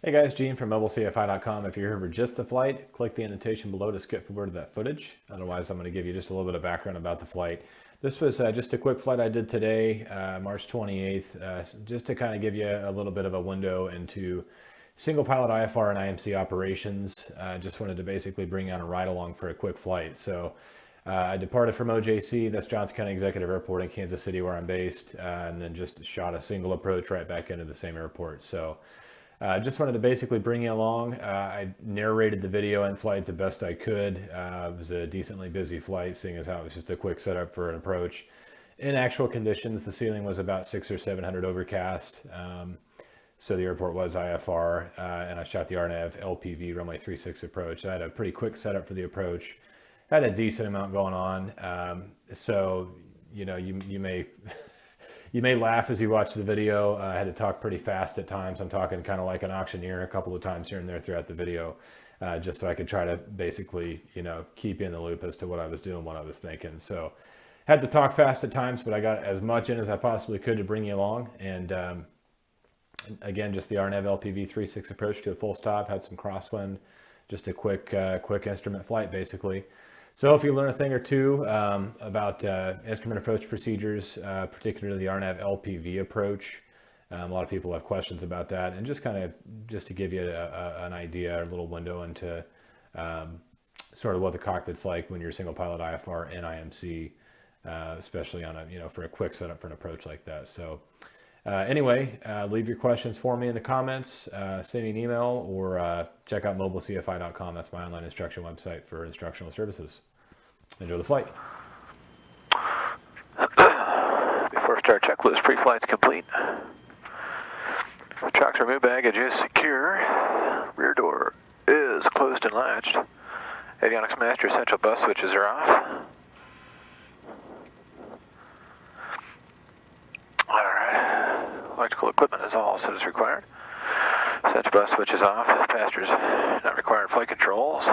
Hey guys, Gene from mobilecfi.com. If you're here for just the flight, click the annotation below to skip forward to that footage. Otherwise, I'm going to give you just a little bit of background about the flight. This was just a quick flight I did today, March 28th, just to kind of give you a little bit of a window into single pilot IFR and IMC operations. Just wanted to basically bring you on a ride along for a quick flight. So I departed from OJC, that's Johnson County Executive Airport in Kansas City where I'm based, and then just shot a single approach right back into the same airport. So just wanted to basically bring you along. I narrated the video in flight the best I could. It was a decently busy flight, seeing as how it was just a quick setup for an approach. In actual conditions, the ceiling was about 600 or 700 overcast. So the airport was IFR, and I shot the RNAV LPV runway 36 approach. I had a pretty quick setup for the approach. Had a decent amount going on. So, you know, you may... You may laugh as you watch the video. I had to talk pretty fast at times. I'm talking kind of like an auctioneer a couple of times here and there throughout the video, just so I could try to basically, you know, keep you in the loop as to what I was doing, what I was thinking. So had to talk fast at times, but I got as much in as I possibly could to bring you along. And again, just the RNAV LPV 36 approach to a full stop, had some crosswind, just a quick instrument flight basically. So if you learn a thing or two about instrument approach procedures, particularly the RNAV LPV approach, a lot of people have questions about that, and just to give you an idea, a little window into sort of what the cockpit's like when you're single pilot IFR and IMC, especially on for a quick setup for an approach like that. So anyway, leave your questions for me in the comments, send me an email, or check out mobilecfi.com. That's my online instruction website for instructional services. Enjoy the flight. Before start checklist, pre-flight's complete. Tracks removed, baggage is secure. Rear door is closed and latched. Avionics master central bus switches are off. Alright. Electrical equipment is all set as required. Central bus switches off. Passengers not required. Flight controls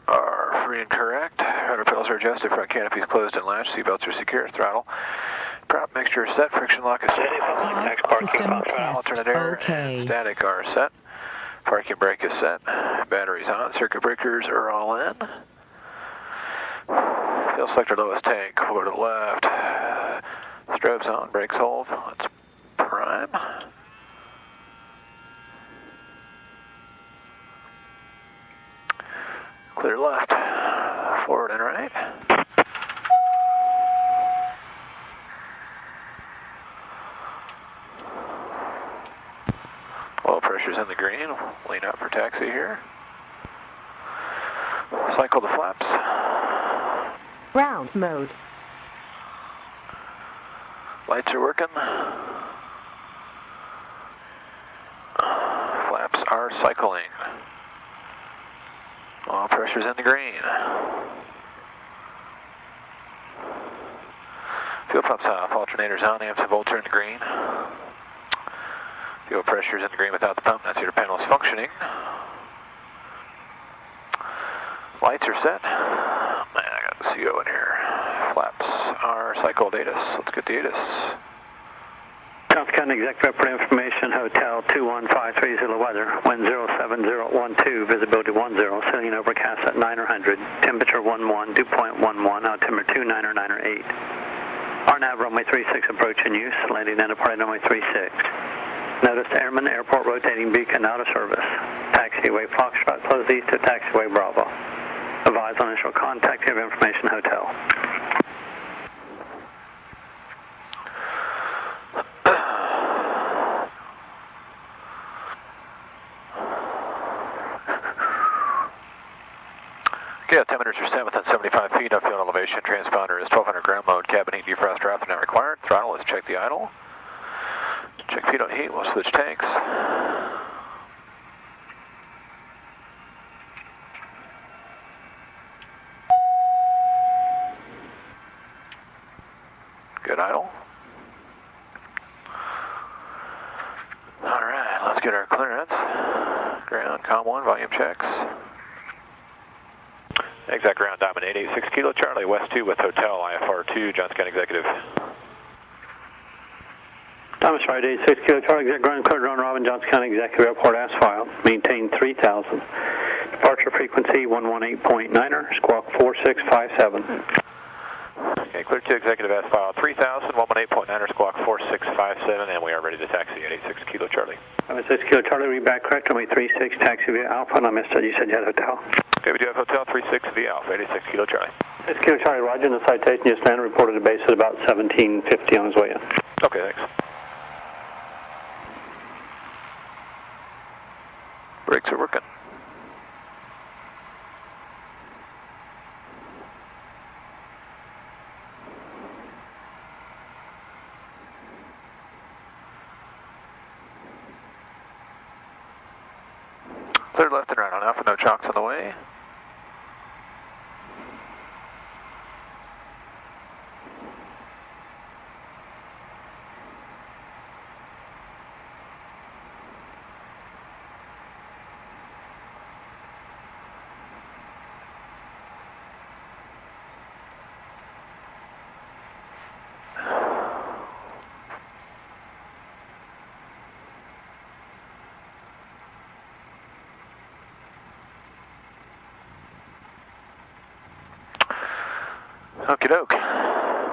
are free and correct. Rudder pedals are adjusted. Front canopy is closed and latched. Seatbelts are secure. Throttle. Prop mixture is set. Friction lock is set. Alternate air and static are set. Parking brake is set. Batteries on. Circuit breakers are all in. Fuel selector lowest tank over to the left. Strobes on. Brakes hold. Let's prime. Clear left. Forward and right. Oil pressure's in the green. Lean out for taxi here. Cycle the flaps. Ground mode. Lights are working. Flaps are cycling. Oil pressure's in the green. Fuel pumps off. Alternators on. Amps and volts are in the green. Fuel pressure's in the green without the pump. That's your panel is functioning. Lights are set. Man, I got the CO in here. Flaps are cycled. ATIS. Let's get the ATIS. Johnson County Executive Airport information, Hotel 21530 weather, wind 07012, visibility 10, ceiling overcast at 9 or 100, temperature 11, dew point 11, altimeter 29 or 9 or 8. RNAV runway 36 approach in use, landing and departing runway 36. Notice Airman Airport rotating beacon out of service. Taxiway Foxtrot closed east to taxiway Bravo. Advise on initial contact, give information hotel. Okay, altimeters are set within 75 feet of field elevation. Transponder is 1200 ground mode. Cabin heat defroster off and not required. Throttle, let's check the idle. Check pitot heat, we'll switch tanks. Good idle. Alright, let's get our clearance. Ground, COM1, volume checks. Exact ground, Diamond 886 Kilo Charlie, West 2 with Hotel IFR 2, Johnson County Executive. Thomas Wright, 86 Kilo Charlie, exec ground cleared on Robin, Johnson County Executive Airport as filed. Maintain 3000. Departure frequency 118.9er, squawk 4657. Okay, clear to executive as filed. 3000, 118.9er, squawk 4657, and we are ready to taxi at 86 Kilo Charlie. 86 Kilo Charlie, read back correct, runway 36, taxi via Alpha, and I missed it, you said you had hotel. Okay, we do have hotel 36 via Alpha, 86 Kilo Charlie. 6 Kilo Charlie, Roger, in the citation just landed, reported to base at about 1750 on his way in. Okay, thanks. Brakes are working. Clear left and right on Alpha, no chocks on the way. Okie doke.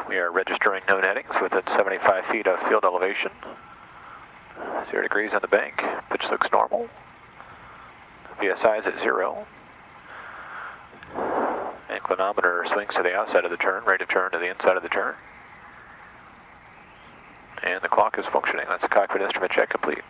We are registering known headings within 75 feet of field elevation. 0 degrees on the bank. Pitch looks normal. VSI is at 0. Inclinometer swings to the outside of the turn, rate of turn to the inside of the turn. And the clock is functioning. That's a cockpit instrument check complete.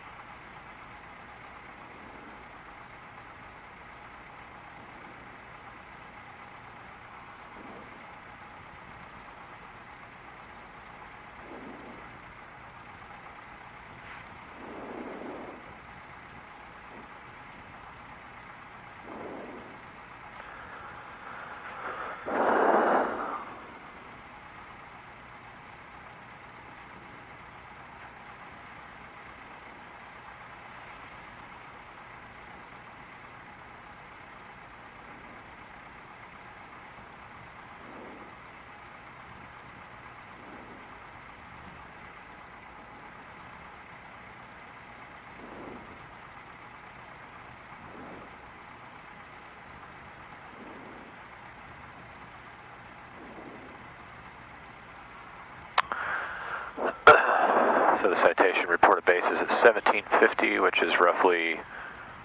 So the citation reported base is at 1750, which is roughly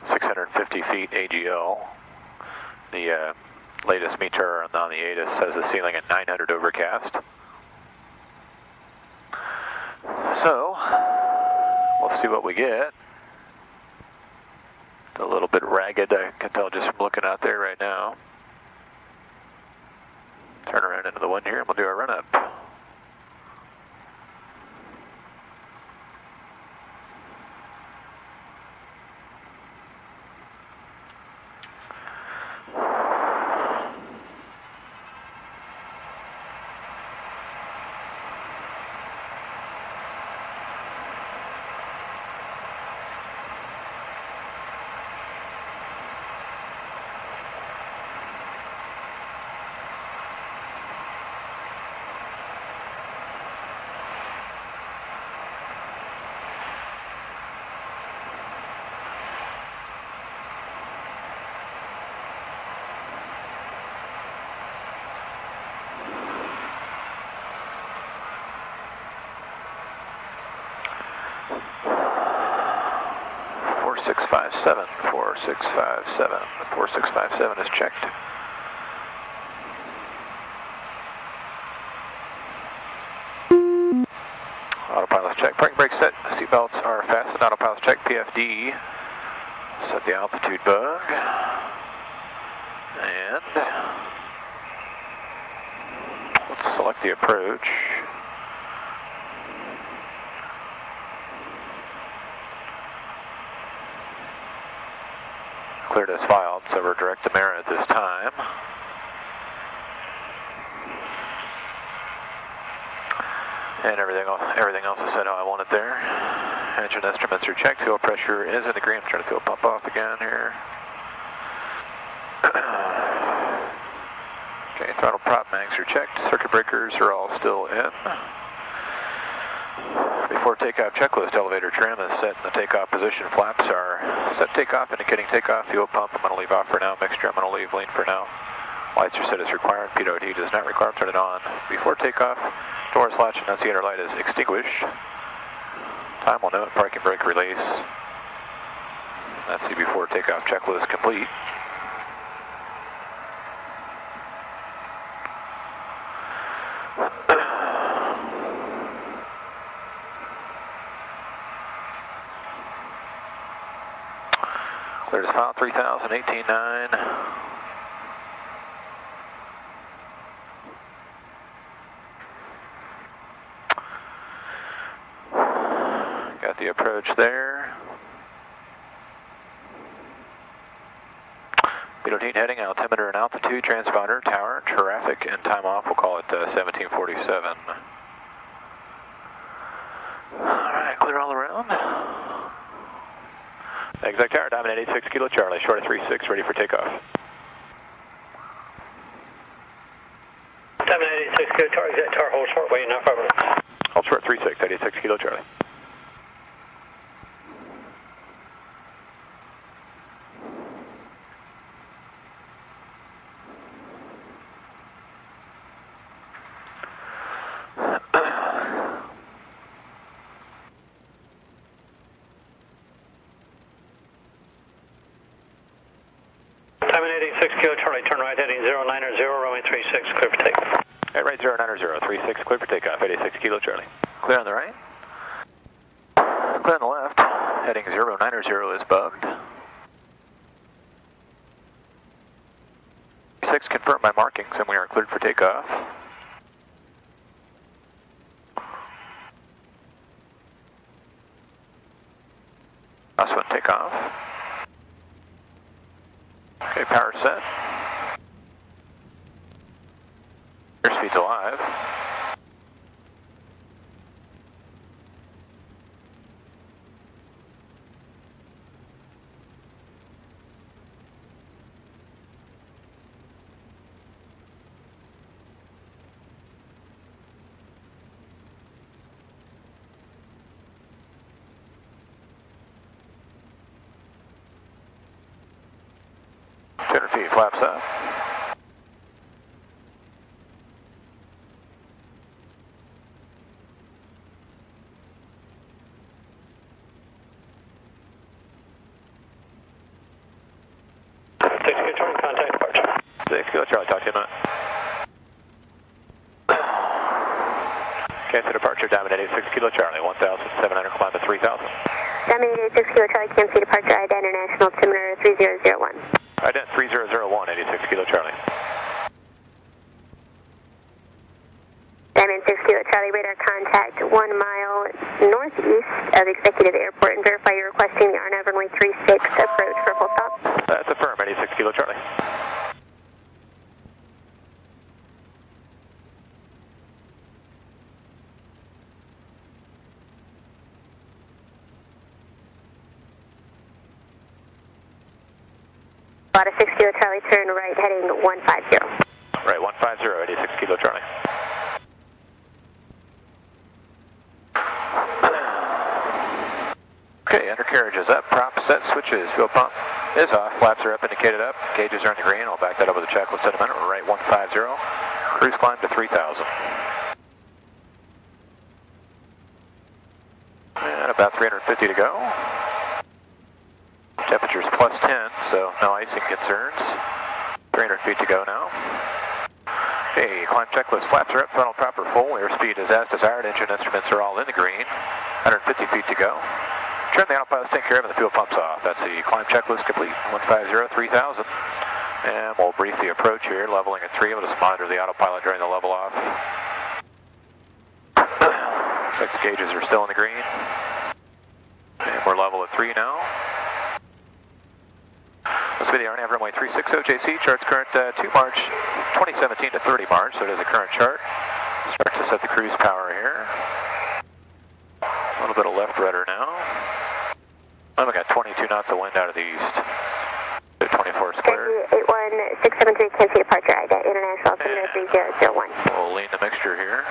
650 feet AGL. The latest meter on the ATIS says the ceiling at 900 overcast. So, we'll see what we get. It's a little bit ragged, I can tell just from looking out there right now. Turn around into the wind here and we'll do our run up. Four six five seven. 4657 is checked. Autopilot check. Parking brake set. Seatbelts are fastened. Autopilot check. PFD. Set the altitude bug. And let's select the approach. Cleared as filed, so we're direct to mirror at this time. And everything else is set how I want it there. Engine instruments are checked. Fuel pressure is in the green. I'm trying to fuel pump off again here. Okay, throttle prop mags are checked. Circuit breakers are all still in. Before takeoff checklist, elevator trim is set in the takeoff position. Flaps are set takeoff, indicating takeoff. Fuel pump, I'm going to leave off for now. Mixture, I'm going to leave lean for now. Lights are set as required. pitot heat is not required. Turn it on. Before takeoff, doors latch annunciator light is extinguished. Time will note. Parking brake release. That's the before takeoff checklist complete. Cleared as file 3000, 18.9. Got the approach there. pitot heat heading, altimeter and altitude, transponder, tower, traffic, and time off. We'll call it 1747. Alright, clear all around. Exact tower, Diamond 86 Kilo Charlie, short of 36, ready for takeoff. Diamond 86 Kilo Charlie, exact tower, hold short, waiting now, 5 minutes. Hold short 36, 86 Kilo Charlie. Diamond 86 Kilo Charlie, turn right heading 090, runway 36, clear for takeoff. At right 090, 36, clear for takeoff, 86 Kilo Charlie. Clear on the right. Clear on the left, heading 090 is bugged. 6 confirmed by markings and we are cleared for takeoff. Last one, takeoff. Okay, power set. Airspeed's alive. feet, flaps up. Contact departure. 6 Kilo Charlie, talk to you in a minute. Cancel departure, Diamond 86 Kilo Charlie, 1,700, climb to 3,000. Diamond 86 Kilo Charlie, cancel departure, ident international, altimeter 3001. Ident 3001, 86 Kilo Charlie. Diamond 6 Kilo Charlie, radar contact 1 mile northeast of Executive Airport, and verify you're requesting the RNAV runway 36 approach for full stop. That's affirmed, 86 Kilo Charlie. About a 6 Kilo Charlie, turn right heading 150. Right, 150, 86 Kilo Charlie. Okay, undercarriage is up, prop set, switches, fuel pump is off, flaps are up, indicated up, gauges are in the green. I'll back that up with a checklist in a minute. We're right 150, cruise climb to 3,000. And about 350 to go. Temperature's plus 10, so no icing concerns. 300 feet to go now. Okay, climb checklist, flaps are up, throttle proper full, airspeed is as desired, engine instruments are all in the green. 150 feet to go. Turn the autopilot's take care of and the fuel pump's off. That's the climb checklist complete. 150, 3,000. And we'll brief the approach here, leveling at 3. We'll just monitor the autopilot during the level off. Looks like the gauges are still in the green. And we're level at 3 now. This will be the RNAV runway 36 OJC. Chart's current 2 March 2017 to 30 March, so it is a current chart. Start to set the cruise power here. A little bit of left rudder now. Oh, we got 22 knots of wind out of the east. 24 square. 81673, cancel departure, ident international, altimeter 3001. We'll lean the mixture here.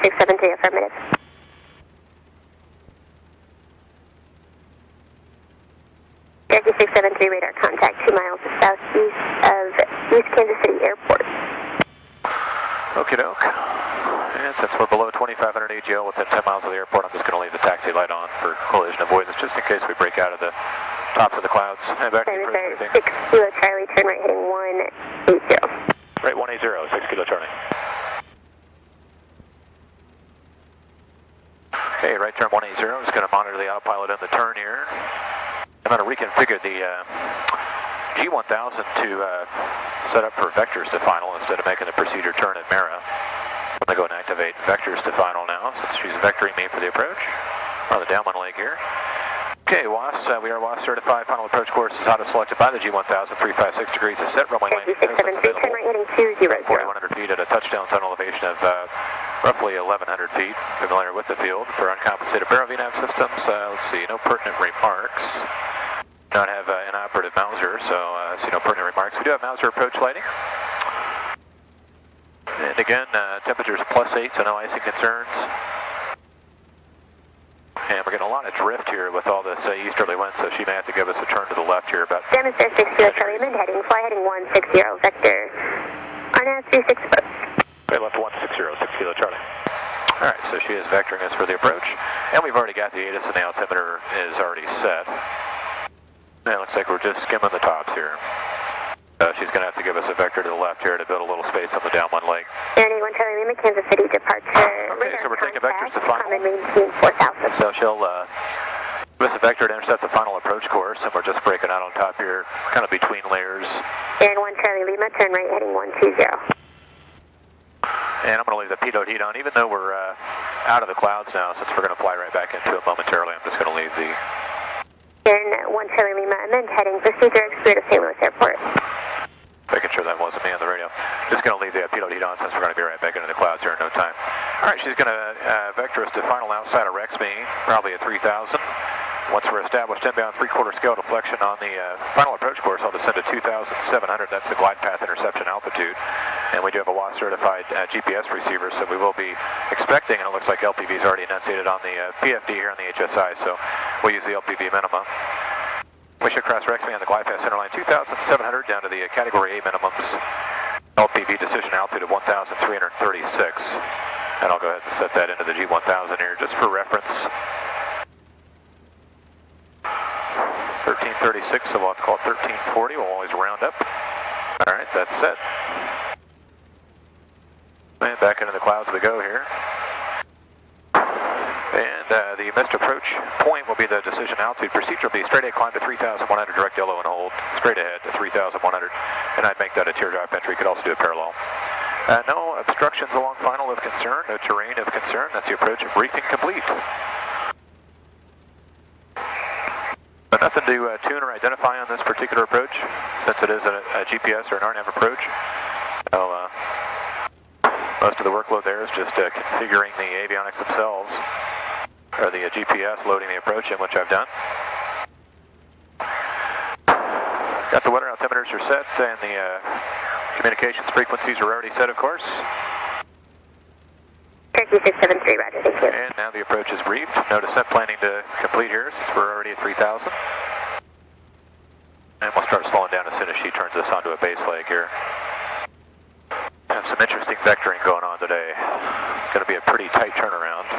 673, affirmative. Cherokee 673, radar contact 2 miles southeast of East Kansas City Airport. Okie doke. And since we're below 2,500 AGL within 10 miles of the airport, I'm just going to leave the taxi light on for collision avoidance, just in case we break out of the tops of the clouds. And back to the approach briefing. 6 Kilo Charlie, turn right heading 180. Right, 180, 6 Kilo Charlie. Okay, right turn 180, I'm just going to monitor the autopilot in the turn here. I'm going to reconfigure the G1000 to set up for vectors to final instead of making the procedure turn at Mara. I'm going to go and activate vectors to final now since she's vectoring me for the approach on the downwind leg here. Okay, WAS, we are WAS certified. Final approach course is auto selected by the G1000, 356 degrees is set, runway landing. 673, turn right heading 200. 4,100 feet at a touchdown zone elevation of roughly 1,100 feet. Familiar with the field for uncompensated VNAV systems. Let's see, no pertinent remarks. Not have inoperative Mauser, so see no pertinent remarks. We do have Mauser approach lighting. And again, temperatures +8, so no icing concerns. And we're getting a lot of drift here with all this easterly wind, so she may have to give us a turn to the left here. About Diamond Star 6 Kilo Charlie, mid heading, fly heading 160, vector. RNAV 36 approach. Okay, left 160, 6 Kilo Charlie. Alright, so she is vectoring us for the approach. And we've already got the ATIS, and the altimeter is already set. And it looks like we're just skimming the tops here. She's going to have to give us a vector to the left here to build a little space on the downwind leg. Journey 1 Charlie Lima, Kansas City departure. Okay, so we're taking vectors to final. Common maintain 4,000. So she'll give us a vector to intercept the final approach course, and we're just breaking out on top here, kind of between layers. Journey 1 Charlie Lima, turn right heading 120. And I'm going to leave the pitot heat on, even though we're out of the clouds now, since we're going to fly right back into it momentarily. I'm just going to leave the... Journey 1 Charlie Lima, amend heading, procedure expired of St. Louis Airport. Making sure that wasn't me on the radio. Just going to leave the pitot heat on since we're going to be right back into the clouds here in no time. All right, she's going to vector us to final outside of Rexme, probably at 3,000. Once we're established inbound 3/4 scale deflection on the final approach course, I'll descend to 2,700. That's the glide path interception altitude. And we do have a WAS certified GPS receiver, so we will be expecting, and it looks like LPV is already enunciated on the PFD here on the HSI, so we'll use the LPV minimum. We should cross Rexme on the glide path centerline 2,700 down to the Category A minimums. LPV decision altitude of 1,336. And I'll go ahead and set that into the G1000 here just for reference. 1336, so we'll have to call it 1340. We'll always round up. All right, that's set. And back into the clouds we go here. And the missed approach point will be the decision altitude. Procedure will be straight ahead climb to 3,100, direct yellow and hold. Straight ahead to 3,100. And I'd make that a teardrop entry. Could also do a parallel. No obstructions along final of concern. No terrain of concern. That's the approach briefing complete. But nothing to tune or identify on this particular approach, since it is a GPS or an RNAV approach. So most of the workload there is just configuring the avionics themselves, or the GPS loading the approach in, which I've done. Got the weather altimeters are set, and the communications frequencies are already set, of course. Cherokee 673, roger, thank you. And now the approach is briefed. No descent planning to complete here since we're already at 3,000. And we'll start slowing down as soon as she turns us onto a base leg here. Have some interesting vectoring going on today. It's going to be a pretty tight turnaround.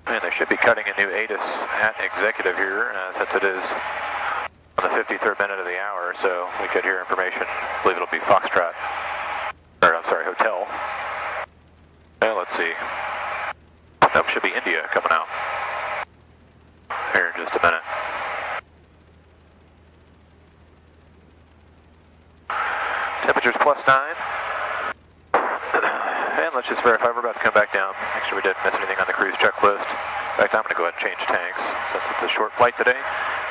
And they should be cutting a new ATIS at executive here, since it is on the 53rd minute of the hour, so we could hear information. I believe it'll be Foxtrot. Or, I'm sorry, Hotel. And let's see. That should be India coming out here in just a minute. Temperature's +9. And let's just verify we're about to come back down. Make sure we didn't miss anything on the cruise checklist. In fact, I'm going to go ahead and change tanks since it's a short flight today.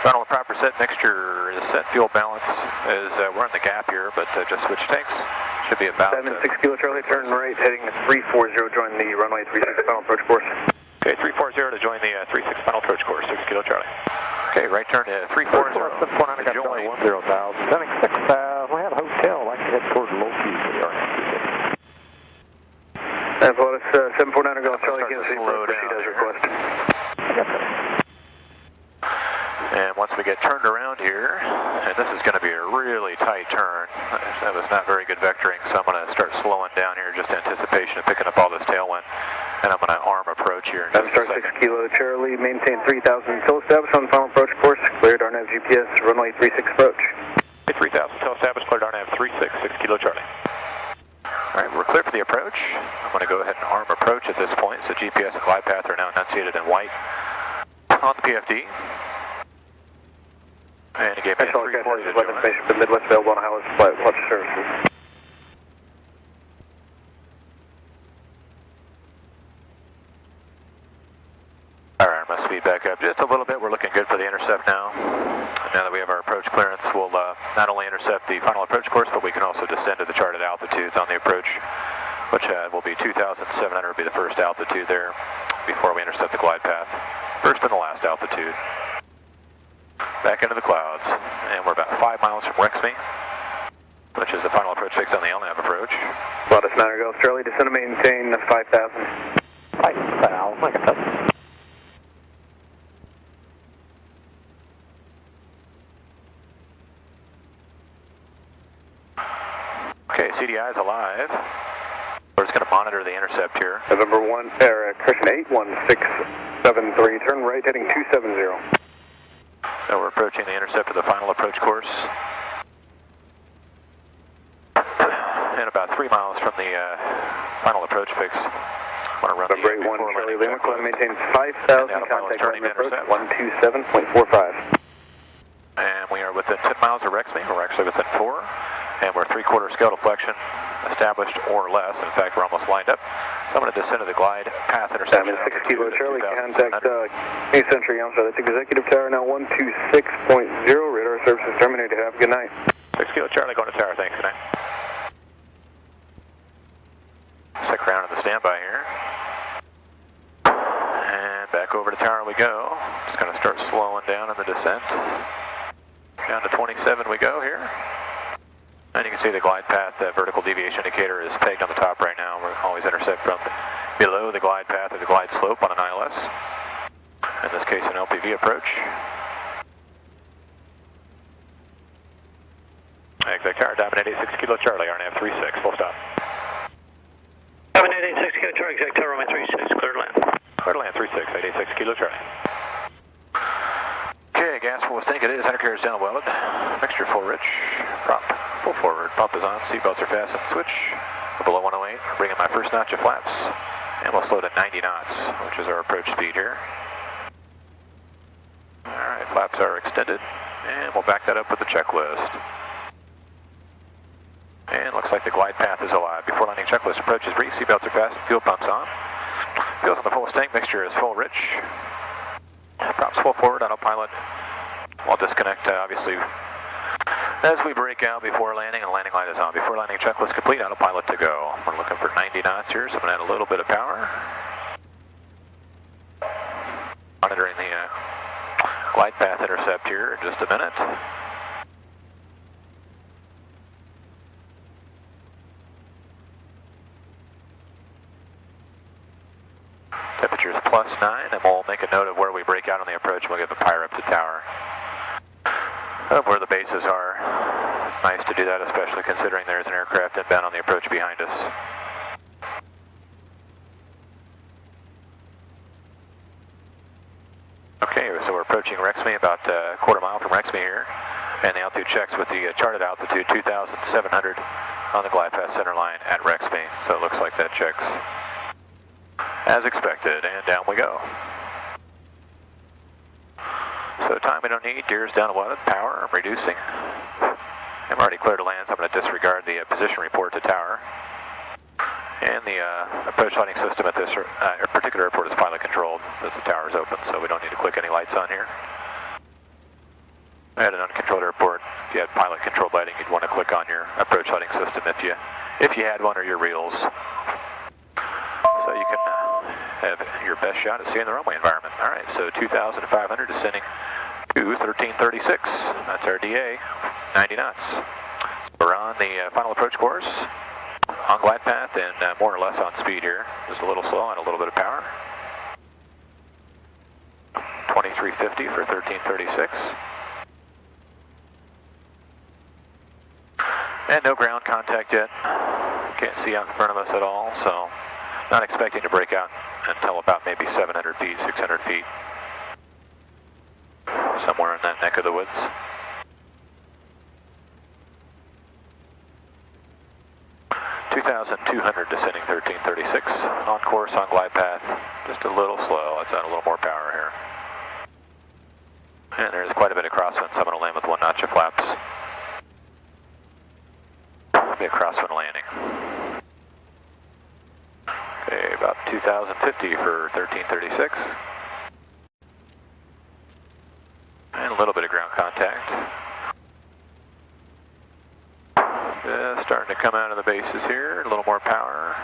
Final and proper set mixture is set. Fuel balance is, we're in the gap here, but just switch tanks. Should be about... 76 Kilo Charlie, turn right, heading 340, join the runway 36 final approach course. Okay, 340 to join the 36 final approach course, 6 Kilo Charlie. Okay, right turn to 340. Join 10,000. 76, we have a hotel. I can head toward the low key for the RNAV. Lotus 749 Golf Charlie, again, slow down as here. requested. And once we get turned around here, and this is going to be a really tight turn, that was not very good vectoring, so I'm going to start slowing down here just in anticipation of picking up all this tailwind, and I'm going to arm approach here in just a second. 6 Kilo Charlie, maintain 3000 until established on the final approach course, cleared RNAV GPS, runway 36 approach. 3000 until established, cleared RNAV 36, 6 Kilo Charlie. Alright, we're clear for the approach. I'm going to go ahead and arm approach at this point, so GPS and glide path are now enunciated in white on the PFD. And it gave me a 340 to join. Information for Midwest available on highway flight watch services. Alright, I'm going to speed back up just a little bit. We're looking good for the intercept now. And now that we have our approach clearance, we'll not only intercept the final approach course, but we can also descend to the charted altitudes on the approach, which will be 2,700 will be the first altitude there before we intercept the glide path. First and the last altitude. Back into the clouds, and we're about 5 miles from Rexby, which is the final approach fix on the LNAV approach. Lotus 9 Golf Charlie, descend and maintain 5,000. 5,000, like I said. Okay, CDI is alive. We're just going to monitor the intercept here. November 1, correction 81673, turn right heading 270. So we're approaching the intercept of the final approach course. And about 3 miles from the final approach fix. I want to run November 81, Charlie Lima, climb maintain 5,000, contact line approach 127.45. And we are within 10 miles of Rexby. We're actually within 4. And we're 3/4 scale deflection established or less. In fact, we're almost lined up. So I'm going to descend to the glide path intersection. Diamond 6 Kilo Charlie, contact New Century, I'm sorry, that's Executive Tower now 126.0, radar services terminated. Have a good night. 6 Kilo Charlie going to tower, thanks, good night. Stick around in the standby here. And back over to tower we go. Just going to start slowing down in the descent. Down to 27 we go here. And you can see the glide path, the vertical deviation indicator is pegged on the top right now. We'll always intercept from below the glide path or the glide slope on an ILS. In this case, an LPV approach. Exec tower, Diamond 886 Kilo Charlie, RNAV 36, full stop. Diamond 886 Kilo Charlie, exec tower, runway 36, cleared land. Cleared land 36, 886 Kilo Charlie. Okay, gas full tank it is, undercarriage down welded. Mixture full rich, prop. Full forward, pump is on, seatbelts are fastened, switch. We're below 108, bring in my first notch of flaps, and we'll slow to 90 knots, which is our approach speed here. Alright, flaps are extended, and we'll back that up with the checklist. And looks like the glide path is alive. Before landing checklist, approach is brief, seatbelts are fastened, fuel pump's on. Fuel's on the fullest tank, mixture is full rich. Props full forward, autopilot. We'll disconnect, obviously, as we break out before landing, and landing light is on. Before landing checklist complete, autopilot to go. We're looking for 90 knots here, so I'm going to add a little bit of power. Monitoring the glide path intercept here in just a minute. Temperature is +9, and we'll make a note of where we break out on the approach, and we'll give a pyre up to tower. Of where the bases are. Nice to do that, especially considering there's an aircraft inbound on the approach behind us. Okay, so we're approaching Rexby, about a quarter mile from Rexby here, and the altitude checks with the charted altitude 2,700 on the glide path center line at Rexby. So it looks like that checks as expected, and down we go. So time we don't need, gears down to 11, power, I'm reducing. I'm already clear to land, so I'm going to disregard the position report to tower. And the approach lighting system at this particular airport is pilot controlled, since the tower is open, so we don't need to click any lights on here. At an uncontrolled airport, if you had pilot controlled lighting, you'd want to click on your approach lighting system if you had one, or your reels. So you can have your best shot at seeing the runway environment. All right, so 2,500 descending to 1336. That's our DA, 90 knots. We're on the final approach course on glide path and more or less on speed here. Just a little slow and a little bit of power. 2350 for 1336. And no ground contact yet. Can't see out in front of us at all, so not expecting to break out until about maybe 700 feet, 600 feet. Somewhere in that neck of the woods. (2,200) descending 1336. On course, on glide path. Just a little slow. Let's add a little more power here. And there's quite a bit of crosswind, so I'm going to land with 1 notch of flaps. Be a crosswind landing. Okay, about 2,050 for 1336. And a little bit of ground contact. Starting to come out of the bases here. A little more power.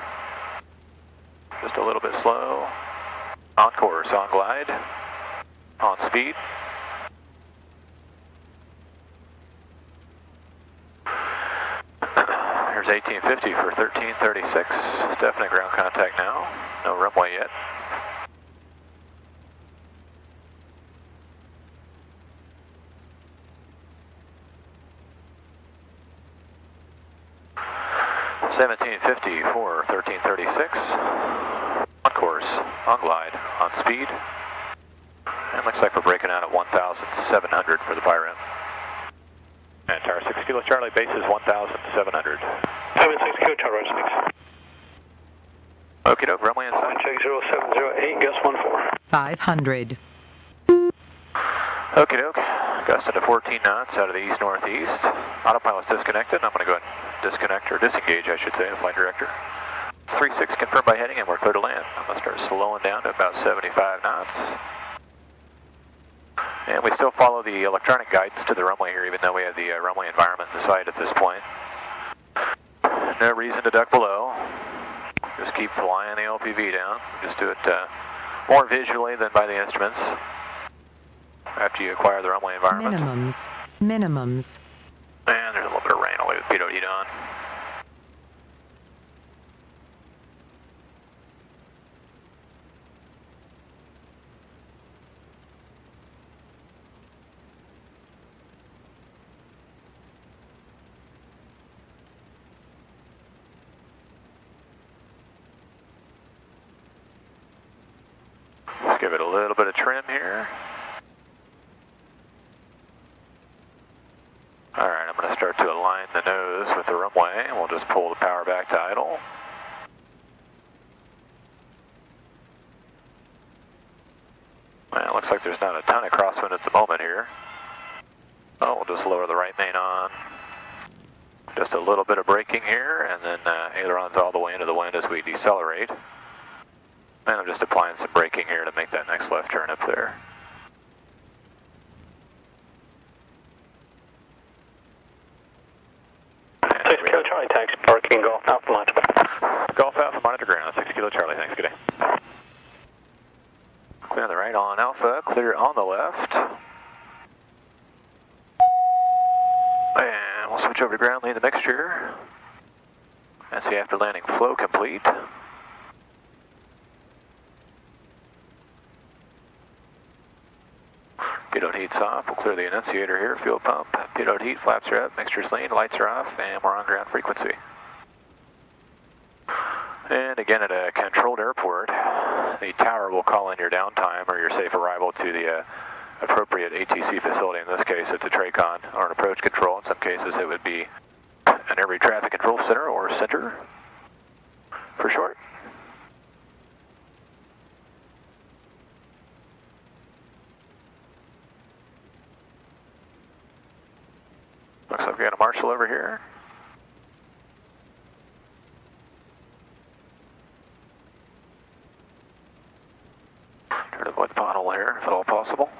Just a little bit slow. On course, on glide. On speed. Here's 1850 for 1336. Definite ground contact now. No runway yet. (1750) for 1336. On course, on glide, on speed. And looks like we're breaking out at 1,700 for the PIREM. And tower 6 Kilo Charlie, base is 1,700. 76 Kilo Charlie, 6. Okie doke, runway inside. Wind check 0708, gust 14. 500. Okie doke, gust into 14 knots out of the east-northeast. Autopilot's disconnected. I'm going to go ahead and disconnect, or disengage, I should say, the flight director. 36 confirmed by heading, and we're clear to land. I'm going to start slowing down to about 75 knots. And we still follow the electronic guidance to the runway here, even though we have the runway environment in sight at this point. No reason to duck below. Just keep flying the LPV down. Just do it more visually than by the instruments. After you acquire the runway environment. Minimums. And there's a little bit of rain. I'll leave the pitot heat on. Let's give it a little bit of trim here. Alright, I'm going to start to align the nose with the runway, and we'll just pull the power back to idle. Well, it looks like there's not a ton of crosswind at the moment here. Oh, we'll just lower the right main on. Just a little bit of braking here, and then ailerons all the way into the wind as we decelerate. And I'm just applying some braking here to make that next left turn up there. Kilo Charlie, taxi parking, Golf Alpha monitor. Golf Alpha monitor ground, 6 Kilo Charlie, thanks, good day. Clear on the right on Alpha, clear on the left. And we'll switch over to ground, lead the mixture. That's the after landing flow complete. Pitot heat's off. We'll clear the annunciator here. Fuel pump. Pitot heat. Flaps are up. Mixture's lean. Lights are off. And we're on ground frequency. And again, at a controlled airport, the tower will call in your downtime or your safe arrival to the appropriate ATC facility. In this case, it's a TRACON or an approach control. In some cases, it would be an Air Traffic Control Center or center for short. Looks like we got a marshal over here. Try to avoid the pothole here, if at all possible.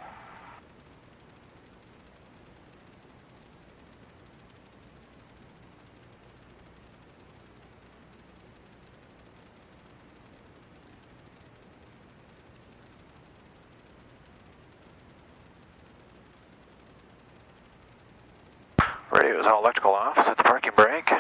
Radio is all electrical off, set the parking brake.